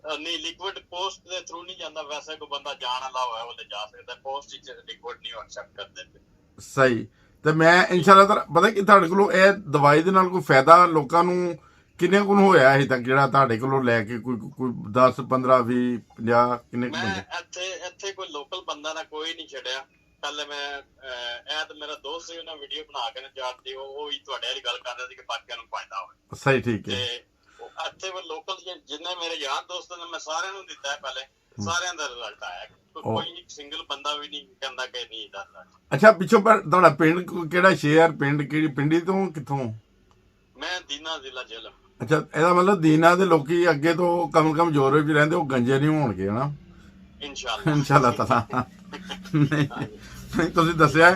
ਨਹੀਂ, ਲਿਕਵਿਡ ਪੋਸਟ ਦੇ ਥਰੂ ਨਹੀਂ ਜਾਂਦਾ। ਵੈਸੇ ਕੋਈ ਬੰਦਾ ਜਾਣ ਵਾਲਾ ਹੋਇਆ ਉਹਦੇ ਜਾ ਸਕਦਾ, ਪੋਸਟ ਵਿੱਚ ਲਿਕਵਿਡ ਨਹੀਂ ਐਕਸੈਪਟ ਕਰਦੇ। ਸਹੀ। ਤੇ ਮੈਂ ਇਨਸ਼ਾਅੱਲਾ ਤਾਲਾ ਪਤਾ ਕਿ ਤੁਹਾਡੇ ਕੋਲੋਂ ਇਹ ਦਵਾਈ ਦੇ ਨਾਲ ਕੋਈ ਫਾਇਦਾ ਲੋਕਾਂ ਨੂੰ ਕਿੰਨੇ ਕੁ ਹੋਇਆ ਅਜੇ ਤੱਕ, ਜਿਹੜਾ ਤੁਹਾਡੇ ਕੋਲੋਂ ਲੈ ਕੇ ਕੋਈ 10, 15, 20, 50 ਕਿੰਨੇ ਕੁ ਬੰਦੇ? ਇੱਥੇ ਕੋਈ ਲੋਕਲ ਬੰਦਾ ਨਾ ਕੋਈ ਨਹੀਂ ਛੱਡਿਆ। ਪਹਿਲੇ ਮੈਂ ਇਹ ਤਾਂ ਮੇਰਾ ਦੋਸਤ ਸੀ, ਉਹਨਾਂ ਵੀਡੀਓ ਬਣਾ ਕੇ ਨਾ ਜਾਣਦੀ, ਉਹ ਹੀ ਤੁਹਾਡੇ ਵਾਲੀ ਗੱਲ ਕਰ ਰਿਹਾ ਸੀ ਕਿ ਬਾਕੀਆਂ ਨੂੰ ਫਾਇਦਾ ਹੋਵੇ। ਸਹੀ, ਠੀਕ ਹੈ। ਤੇ ਇੱਥੇ ਉਹ ਲੋਕਲ ਜਿੰਨੇ ਮੇਰੇ ਯਾਰ ਦੋਸਤ ਨੇ ਮੈਂ ਸਾਰਿਆਂ ਨੂੰ ਦਿੱਤਾ ਹੈ, ਪਹਿਲੇ ਸਾਰਿਆਂ ਦਾ ਰਿਜ਼ਲਟ ਆਇਆ। ਕੋਈ ਸਿੰਗਲ ਬੰਦਾ ਵੀ ਨਹੀਂ ਕਹਿੰਦਾ ਕਿ ਨਹੀਂ ਦਾ ਰਿਜ਼ਲਟ। ਅੱਛਾ, ਪਿੱਛੋਂ ਤੁਹਾਡਾ ਪਿੰਡ ਕਿਹੜਾ? ਸ਼ਹਿਰ, ਪਿੰਡ ਕਿਹੜੀ? ਪਿੰਡੀ ਤੋਂ ਕਿੱਥੋਂ? ਮੈਂ ਦੀਨਾ ਜ਼ਿਲ੍ਹਾ ਜੇਲ੍ਹ। ਅੱਛਾ, ਇਹਦਾ ਮਤਲਬ ਦੀਨਾ ਦੇ ਲੋਕੀ ਅੱਗੇ ਤੋਂ ਕਮ ਸੇ ਕਮ ਯੂਰਪ 'ਚ ਰਹਿੰਦੇ, ਉਹ ਗੰਜੇ ਨਹੀਂ ਹੋਣਗੇ, ਹਨਾ? ਇਨਸ਼ਾਅੱਲਾ ਤਾਲਾ। ਨਹੀਂ ਤੁਸੀਂ ਦੱਸਿਆ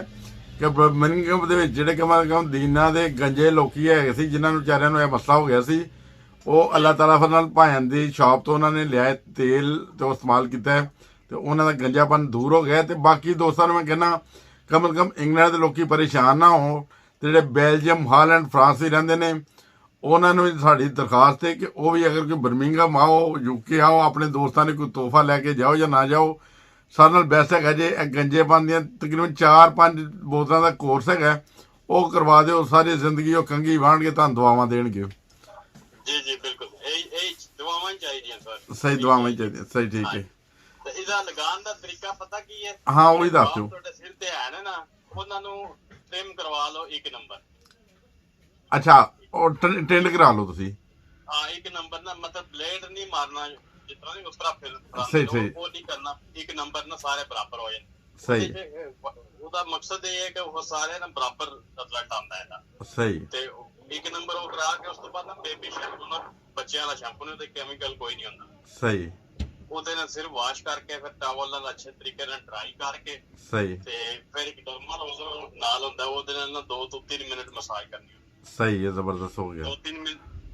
ਕਿ ਬਰਮਿੰਘਮ ਦੇ ਵਿੱਚ ਜਿਹੜੇ ਕਮ ਸੇ ਕਮ ਦੀਨਾ ਦੇ ਗੰਜੇ ਲੋਕੀ ਹੈਗੇ ਸੀ, ਜਿਨ੍ਹਾਂ ਨੂੰ ਵਿਚਾਰਿਆਂ ਨੂੰ ਇਹ ਮਸਲਾ ਹੋ ਗਿਆ ਸੀ, ਉਹ ਅੱਲਾਹ ਤਾਲਾ ਫਿਰ ਨਾਲ ਭਾਇਆਂ ਦੀ ਸ਼ਾਪ ਤੋਂ ਉਹਨਾਂ ਨੇ ਲਿਆ ਤੇਲ ਤੇ ਉਹ ਇਸਤੇਮਾਲ ਕੀਤਾ ਤੇ ਉਹਨਾਂ ਦਾ ਗੰਜਾਪਨ ਦੂਰ ਹੋ ਗਿਆ। ਤੇ ਬਾਕੀ ਦੋਸਤਾਂ ਨੂੰ ਮੈਂ ਕਹਿੰਦਾ ਕਮ ਸੇ ਕਮ ਇੰਗਲੈਂਡ ਦੇ ਲੋਕੀ ਪਰੇਸ਼ਾਨ ਨਾ ਹੋਣ, ਤੇ ਜਿਹੜੇ ਬੈਲਜੀਅਮ, ਹਾਲੈਂਡ, ਫਰਾਂਸ ਵਿੱਚ ਰਹਿੰਦੇ ਨੇ ਉਹਨਾਂ ਨੂੰ ਸਾਡੀ ਦਰਖਾਸਤ ਹੈ ਕਿ ਉਹ ਵੀ ਅਗਰ ਕੋਈ ਬਰਮਿੰਘਮ ਆਓ, ਯੂਕੇ ਆਓ, ਆਪਣੇ ਦੋਸਤਾਂ ਨੇ ਕੋਈ ਤੋਹਫਾ ਲੈ ਕੇ ਜਾਓ ਜਾਂ ਨਾ ਜਾਓ, ਸਾਰਿਆਂ ਨਾਲ ਬੈਸਟ ਹੈਗਾ ਜੇ ਇਹ ਗੰਜੇਪਨ ਦੀਆਂ ਤਕਰੀਬਨ 4-5 ਬੋਤਲਾਂ ਦਾ ਕੋਰਸ ਹੈਗਾ, ਉਹ ਕਰਵਾ ਦਿਓ। ਸਾਰੀ ਜ਼ਿੰਦਗੀ ਉਹ ਕੰਘੀ ਵਾਂਢ ਤੁਹਾਨੂੰ ਦੁਆਵਾਂ ਦੇਣਗੇ। ਜੀ ਜੀ ਬਿਲਕੁਲ, ਇਹ ਦੁਆਵਾਂ ਚਾਹੀਦੀਆਂ ਸਰ। ਸਹੀ, ਦੁਆਵਾਂ ਚਾਹੀਦੀਆਂ। ਸਹੀ, ਠੀਕ ਹੈ। ਤੇ ਇਹਦਾ ਲਗਾਉਣ ਦਾ ਤਰੀਕਾ ਪਤਾ ਕੀ ਹੈ? ਹਾਂ, ਉਹ ਹੀ ਦੱਸ ਦਿਓ। ਤੁਹਾਡੇ ਸਿਰ ਤੇ ਹੈ ਨਾ, ਉਹਨਾਂ ਨੂੰ ਟ੍ਰਿਮ ਕਰਵਾ ਲਓ 1 ਨੰਬਰ। ਅੱਛਾ, ਉਹ ਟੈਂਡ ਕਰਾ ਲਓ ਤੁਸੀਂ? ਹਾਂ, 1 ਨੰਬਰ ਨਾ, ਮਤਲਬ ਬਲੇਡ ਨਹੀਂ ਮਾਰਨਾ ਜਿਸ ਤਰ੍ਹਾਂ ਨਹੀਂ ਉਸ ਤਰ੍ਹਾਂ ਫਿਰ ਸਹੀ ਸਹੀ, ਉਹ ਨਹੀਂ ਕਰਨਾ। 1 ਨੰਬਰ ਨਾਲ ਸਾਰੇ ਬਰਾਬਰ ਹੋ ਜਾਣ। ਸਹੀ। ਉਹਦਾ ਮਕਸਦ ਇਹ ਹੈ ਕਿ ਉਹ ਸਾਰੇ ਨਾ ਬਰਾਬਰ ਰਿਜ਼ਲਟ ਆਉਂਦਾ ਹੈ। ਸਹੀ। ਤੇ 1 ਨੰਬਰ ਉਹ ਕਰਾ ਕੇ ਉਸ ਤੋਂ ਬਾਅਦ ਨਾ ਬੇਬੀ ਸ਼ੈਂਪੂ ਨਾਲ, ਬੱਚਿਆਂ ਵਾਲਾ ਸ਼ੈਂਪੂ ਨੇ, ਤੇ ਕੈਮੀਕਲ ਕੋਈ ਨਹੀਂ ਹੁੰਦਾ। ਸਹੀ। ਉਹਦੇ ਨਾਲ ਸਿਰ ਵਾਸ਼ ਕਰਕੇ ਫਿਰ ਟਾਵਲ ਨਾਲ ਅੱਛੇ ਤਰੀਕੇ ਨਾਲ ਡਰਾਈ ਕਰਕੇ, ਸਹੀ। ਤੇ ਫਿਰ ਇੱਕ ਡਰਮਾਲੋਜਿਸਟ ਨਾਲ ਹੁੰਦਾ, ਉਹਦੇ ਨਾਲ ਨਾ 2 ਤੋਂ 3 ਮਿੰਟ ਮਸਾਜ ਕਰਨੀ। ਸਹੀ ਹੈ, ਜ਼ਬਰਦਸਤ ਹੋ ਗਿਆ।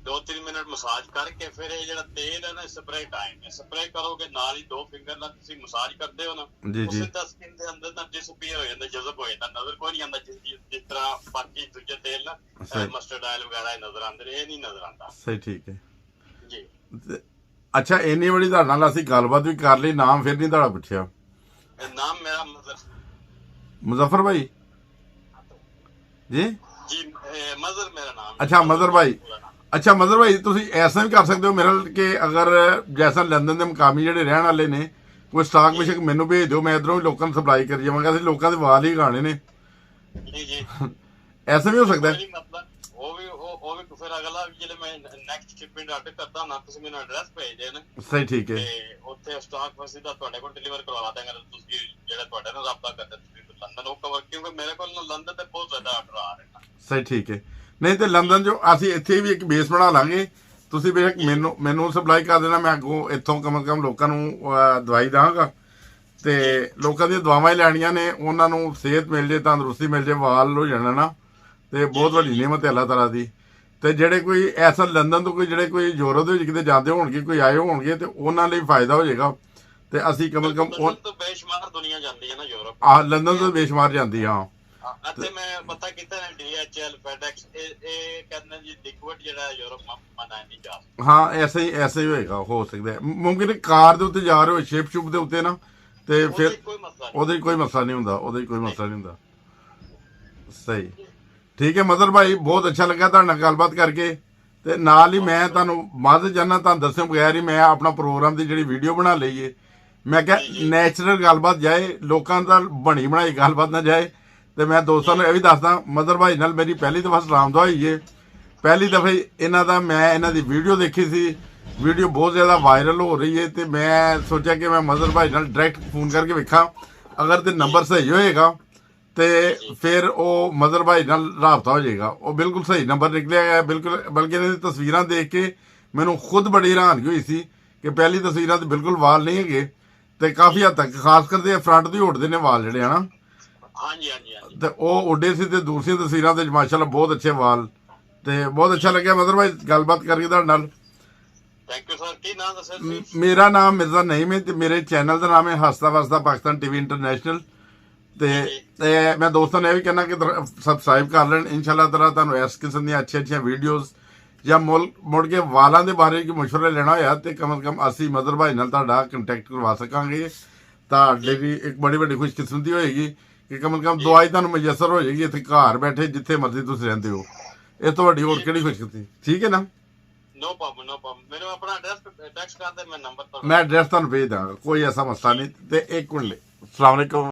2-3 ਮਿੰਟ ਮਸਾਜ ਕਰਕੇ ਫਿਰ ਇਹ ਜਿਹੜਾ ਤੇਲ ਹੈ ਨਾ, ਸਪਰੇ ਟਾਈਮ ਹੈ, ਸਪਰੇ ਕਰੋਗੇ ਨਾਲ ਹੀ 2 ਫਿੰਗਰ ਨਾਲ ਤੁਸੀਂ ਮਸਾਜ ਕਰਦੇ ਹੋ ਨਾ, ਜੀ ਉਸੇ ਤਾਂ ਸਕਿਨ ਦੇ ਅੰਦਰ ਨਾ ਡਿਸਪੀਅਰ ਹੋ ਜਾਂਦਾ, ਜਜ਼ਬ ਹੋ ਜਾਂਦਾ, ਨਜ਼ਰ ਕੋਈ ਨਹੀਂ ਆਉਂਦਾ। ਜਿਸ ਤਰ੍ਹਾਂ ਬਾਕੀ ਦੂਜੇ ਤੇਲ ਨਾ, ਮਸਟਰਡ ਆਇਲ ਵਗੈਰਾ ਨਜ਼ਰ ਆਉਂਦੇ ਨੇ, ਇਹ ਨਹੀਂ ਨਜ਼ਰ ਆਉਂਦਾ। ਸਹੀ, ਠੀਕ ਹੈ ਜੀ। ਅੱਛਾ, ਇੰਨੀ ਬੜੀ ਤੁਹਾਡੇ ਨਾਲ ਅਸੀਂ ਗੱਲਬਾਤ ਵੀ ਕਰ ਲਈ, ਨਾਮ ਫਿਰ ਨਹੀਂ ਤੁਹਾਡਾ ਪੁੱਛਿਆ? ਨਾਮ ਮੇਰਾ ਮੁਜ਼ੱਫਰ ਭਾਈ ਜੀ? ਜੀ, ਮਜ਼ਰ ਮੇਰਾ ਨਾਮ। ਅੱਛਾ, ਮਜ਼ਰ ਭਾਈ। ਅੱਛਾ, ਮਜ਼ਰ ਭਾਈ ਤੁਸੀਂ ਐਸਾ ਵੀ ਕਰ ਸਕਦੇ ਹੋ ਮੇਰੇ ਨਾਲ ਕਿ ਅਗਰ ਜੈਸਾ ਲੰਡਨ ਦੇ ਮੁਕਾਮੀ ਜਿਹੜੇ ਰਹਿਣ ਵਾਲੇ ਨੇ, ਕੋਈ ਸਟਾਕ ਬੇਸ਼ੱਕ ਮੈਨੂੰ ਭੇਜ ਦਿਓ, ਮੈਂ ਇੱਧਰੋਂ ਵੀ ਲੋਕਾਂ ਨੂੰ ਸਪਲਾਈ ਕਰੀ ਜਾਵਾਂਗਾ। ਅਸੀਂ ਲੋਕਾਂ ਦੇ ਵਾਲ ਹੀ ਗਾਣੇ ਨੇ। ਜੀ ਜੀ, ਐਸਾ ਵੀ ਹੋ ਸਕਦਾ ਹੈ? ਉਹ ਵੀ ਫਿਰ ਅਗਲਾ ਜਿਹੜੇ ਮੈਂ ਨੈਕਸਟ ਸ਼ਿਪਮੈਂਟ ਆਰਡਰ ਕਰਦਾ ਨਾ, ਤੁਸੀਂ ਮੈਨੂੰ ਐਡਰੈਸ ਭੇਜ ਦੇਣ। ਸਹੀ, ਠੀਕ ਹੈ। ਤੇ ਉੱਥੇ ਸਟਾਕ ਫਸੀ ਦਾ ਤੁਹਾਡੇ ਕੋਲ ਡਿਲੀਵਰ ਕਰਵਾ ਦਾਂਗਾ। ਤੁਸੀਂ ਜਿਹੜਾ ਤੁਹਾਡੇ ਨਾਲ ਰਾਬਤਾ ਕਰਦੇ ਤੁਸੀਂ ਲੰਡਨ ਉਹ ਕਵਰ, ਕਿਉਂਕਿ ਮੇਰੇ ਕੋਲ ਲੰਡਨ ਤੇ ਬਹੁਤ ਜ਼ਿਆਦਾ ਆਰਡਰ ਆ ਰਹੇ ਨੇ। ਸਹੀ, ਠੀਕ ਹੈ। ਨਹੀਂ ਤੇ ਲੰਡਨ ਜੋ ਅਸੀਂ ਇੱਥੇ ਵੀ ਇੱਕ ਬੇਸ ਬਣਾ ਲਾਂਗੇ, ਤੁਸੀਂ ਬੇਸ਼ੱਕ ਮੈਨੂੰ ਸਪਲਾਈ ਕਰ ਦੇਣਾ, ਮੈਂ ਅੱਗੋਂ ਇੱਥੋਂ ਕਮ ਸੇ ਕਮ ਲੋਕਾਂ ਨੂੰ ਦਵਾਈ ਦਾਂਗਾ। ਤੇ ਲੋਕਾਂ ਦੀਆਂ ਦੁਆਵਾਂ ਹੀ ਲੈਣੀਆਂ ਨੇ, ਉਹਨਾਂ ਨੂੰ ਸਿਹਤ ਮਿਲ ਜੇ, ਤੰਦਰੁਸਤੀ ਮਿਲ ਜੇ, ਵਾਲ ਹੋ ਜਾਣਾ ਨਾ, ਤੇ ਬਹੁਤ ਵੱਡੀ ਨਿਮਤ ਹੈ ਅੱਲਾਹ ਤਾਲਾ ਦੀ। ਤੇ ਜਿਹੜੇ ਕੋਈ ਐਸਾ ਲੰਡਨ ਤੋਂ ਜਿਹੜੇ ਕੋਈ ਯੂਰਪ ਦੇ ਵਿੱਚ ਕਿਤੇ ਜਾਂਦੇ ਹੋਣਗੇ, ਕੋਈ ਆਏ ਹੋਣਗੇ, ਤੇ ਉਹਨਾਂ ਲਈ ਫਾਇਦਾ ਹੋ ਜਾਏਗਾ। ਤੇ ਅਸੀਂ ਕਮ ਸੇ ਕਮ ਬੇਸ਼ੁਮਾਰ ਦੁਨੀਆ ਜਾਂਦੀ ਹੈ ਨਾ ਯੂਰਪ। ਲੰਡਨ ਤੋਂ ਬੇਸ਼ੁਮਾਰ ਜਾਂਦੀ। ਹਾਂ, ਅਤੇ ਮੈਂ ਪਤਾ ਕੀਤਾ ਨਾ, DHL, FedEx, ਇਹ ਕਹਿੰਦੇ ਜੀ ਲਿਕਵਿਡ ਜਿਹੜਾ ਯੂਰਪ ਮਨਾ ਨਹੀਂ ਜਾ। ਹਾਂ, ਐਸਾ ਹੀ ਹੋਏਗਾ, ਹੋ ਸਕਦਾ ਹੈ। ਮੁਮਕਿਨ ਕਾਰ ਦੇ ਉੱਤੇ ਜਾ ਰਹੇ ਹੋ, ਸ਼ਿਪ ਸ਼ੁਪ ਦੇ ਉੱਤੇ ਨਾ, ਤੇ ਫਿਰ ਉਹਦੇ ਕੋਈ ਮਸਲਾ ਨਹੀਂ ਹੁੰਦਾ। ਸਹੀ, ਠੀਕ ਹੈ ਮਦਰ ਭਾਈ, ਬਹੁਤ ਅੱਛਾ ਲੱਗਾ ਤੁਹਾਡੇ ਨਾਲ ਗੱਲਬਾਤ ਕਰਕੇ। ਤੇ ਨਾਲ ਹੀ ਮੈਂ ਤੁਹਾਨੂੰ ਮਦਦ ਜਾਨਾ ਤੁਹਾਨੂੰ ਦੱਸਣ ਬਗੈਰ ਹੀ ਮੈਂ ਆਪਣਾ ਪ੍ਰੋਗਰਾਮ ਦੀ ਜਿਹੜੀ ਵੀਡੀਓ ਬਣਾ ਲਈ ਹੈ, ਮੈਂ ਕਿਹਾ ਨੈਚੁਰਲ ਗੱਲਬਾਤ ਜਾਏ, ਲੋਕਾਂ ਦਾ ਬਣੀ ਬਣਾਈ ਗੱਲਬਾਤ ਨਾ ਜਾਏ। ਤੇ ਮੈਂ ਦੋਸਤਾਂ ਨੂੰ ਇਹ ਵੀ ਦੱਸਦਾ, ਮਦਰ ਭਾਈ ਨਾਲ ਮੇਰੀ ਪਹਿਲੀ ਦਫਾ ਸਲਾਮ ਦੁਆ ਹੋਈ ਏ। ਪਹਿਲੀ ਦਫਾ ਇਹਨਾਂ ਦਾ ਮੈਂ ਇਹਨਾਂ ਦੀ ਵੀਡੀਓ ਦੇਖੀ ਸੀ, ਵੀਡੀਓ ਬਹੁਤ ਜ਼ਿਆਦਾ ਵਾਇਰਲ ਹੋ ਰਹੀ ਹੈ, ਤੇ ਮੈਂ ਸੋਚਿਆ ਕਿ ਮੈਂ ਮਦਰ ਭਾਈ ਨਾਲ ਡਾਇਰੈਕਟ ਫੋਨ ਕਰਕੇ ਵੇਖਾਂ, ਅਗਰ ਤੇ ਨੰਬਰ ਸਹੀ ਹੋਏਗਾ ਤੇ ਫਿਰ ਉਹ ਮਦਰ ਭਾਈ ਨਾਲ ਰਾਬਤਾ ਹੋ ਜਾਏਗਾ। ਉਹ ਬਿਲਕੁਲ ਸਹੀ ਨੰਬਰ ਨਿਕਲਿਆ ਗਿਆ, ਬਿਲਕੁਲ। ਬਲਕਿ ਇਹਨਾਂ ਦੀ ਤਸਵੀਰਾਂ ਦੇਖ ਕੇ ਮੈਨੂੰ ਖੁਦ ਬੜੀ ਹੈਰਾਨਗੀ ਹੋਈ ਸੀ ਕਿ ਪਹਿਲੀ ਤਸਵੀਰਾਂ ਤੇ ਬਿਲਕੁਲ ਵਾਲ ਨਹੀਂ ਹੈਗੇ, ਤੇ ਕਾਫੀ ਹੱਦ ਤੱਕ ਖਾਸ ਕਰਕੇ ਫਰੰਟ ਦੀ ਉੱਡਦੇ ਨੇ ਵਾਲ ਜਿਹੜੇ ਹਨਾ, ਹਾਂਜੀ ਹਾਂਜੀ ਹਾਂਜੀ ਤੇ ਉਹ ਉੱਡੇ ਸੀ। ਤੇ ਦੂਸਰੀਆਂ ਤਸਵੀਰਾਂ ਤੇ ਮਾਸ਼ਾਅੱਲਾ ਬਹੁਤ ਅੱਛੇ ਵਾਲ, ਤੇ ਬਹੁਤ ਅੱਛਾ ਲੱਗਿਆ ਮਦਰ ਭਾਈ ਗੱਲਬਾਤ ਕਰਕੇ ਤੁਹਾਡੇ ਨਾਲ। Thank you sir. ਕੀ ਨਾਮ ਦੱਸਿਆ ਤੁਸੀਂ? ਮੇਰਾ ਨਾਮ ਮਿਰਜ਼ਾ ਨਈਮ ਹੈ, ਤੇ ਮੇਰੇ ਚੈਨਲ ਦਾ ਨਾਮ ਹੈ ਹੱਸਦਾ ਵਸਦਾ ਪਾਕਿਸਤਾਨ ਟੀਵੀ ਇੰਟਰਨੈਸ਼ਨਲ। ਤੇ ਮੈਂ ਦੋਸਤਾਂ ਨੂੰ ਇਹ ਵੀ ਕਹਿਣਾ ਕਿ ਸਬਸਕ੍ਰਾਈਬ ਕਰ ਲੈਣ। ਇਨਸ਼ਾਅੱਲਾ ਤਾਲਾ ਤੁਹਾਨੂੰ ਇਸ ਕਿਸਮ ਦੀਆਂ ਅੱਛੀਆਂ ਵੀਡੀਓਜ਼ ਜਾਂ ਮੁੜ ਕੇ ਵਾਲਾਂ ਦੇ ਬਾਰੇ ਕੀ ਮਸ਼ਵਰਾ ਲੈਣਾ ਹੋਇਆ ਤੇ ਕਮ ਕਮ ਅਸੀਂ ਮਦਰ ਭਾਈ ਨਾਲ ਤੁਹਾਡਾ ਕੰਟੈਕਟ ਕਰਵਾ ਸਕਾਂਗੇ। ਤੁਹਾਡੇ ਵੀ ਇੱਕ ਬੜੀ ਵੱਡੀ ਖੁਸ਼ਕਿਸਮਤੀ ਹੋਏਗੀ ਕਿ ਕਮ ਦਵਾਈ ਤੁਹਾਨੂੰ ਮੁਯੱਸਰ ਹੋ ਜਾਏਗੀ ਇੱਥੇ ਘਰ ਬੈਠੇ, ਜਿੱਥੇ ਮਰਜ਼ੀ ਤੁਸੀਂ ਰਹਿੰਦੇ ਹੋ। ਇਸ ਤੋਂ ਵੱਡੀ ਹੋਰ ਕਿਹੜੀ ਖੁਸ਼ਕਿਸਮਤੀ? ਠੀਕ ਹੈ ਨਾ? No problem no problem. मैंने अपना एड्रेस टेक्स्ट कर दे, मैं नंबर पर मैं एड्रेस ਤੁਹਾਨੂੰ ਭੇਜ ਦਾਂਗਾ, ਕੋਈ ਐਸਾ ਮਸਲਾ ਨਹੀਂ। ਤੇ ਇੱਕ ਮਿੰਟ, अस्सलाम वालेकुम।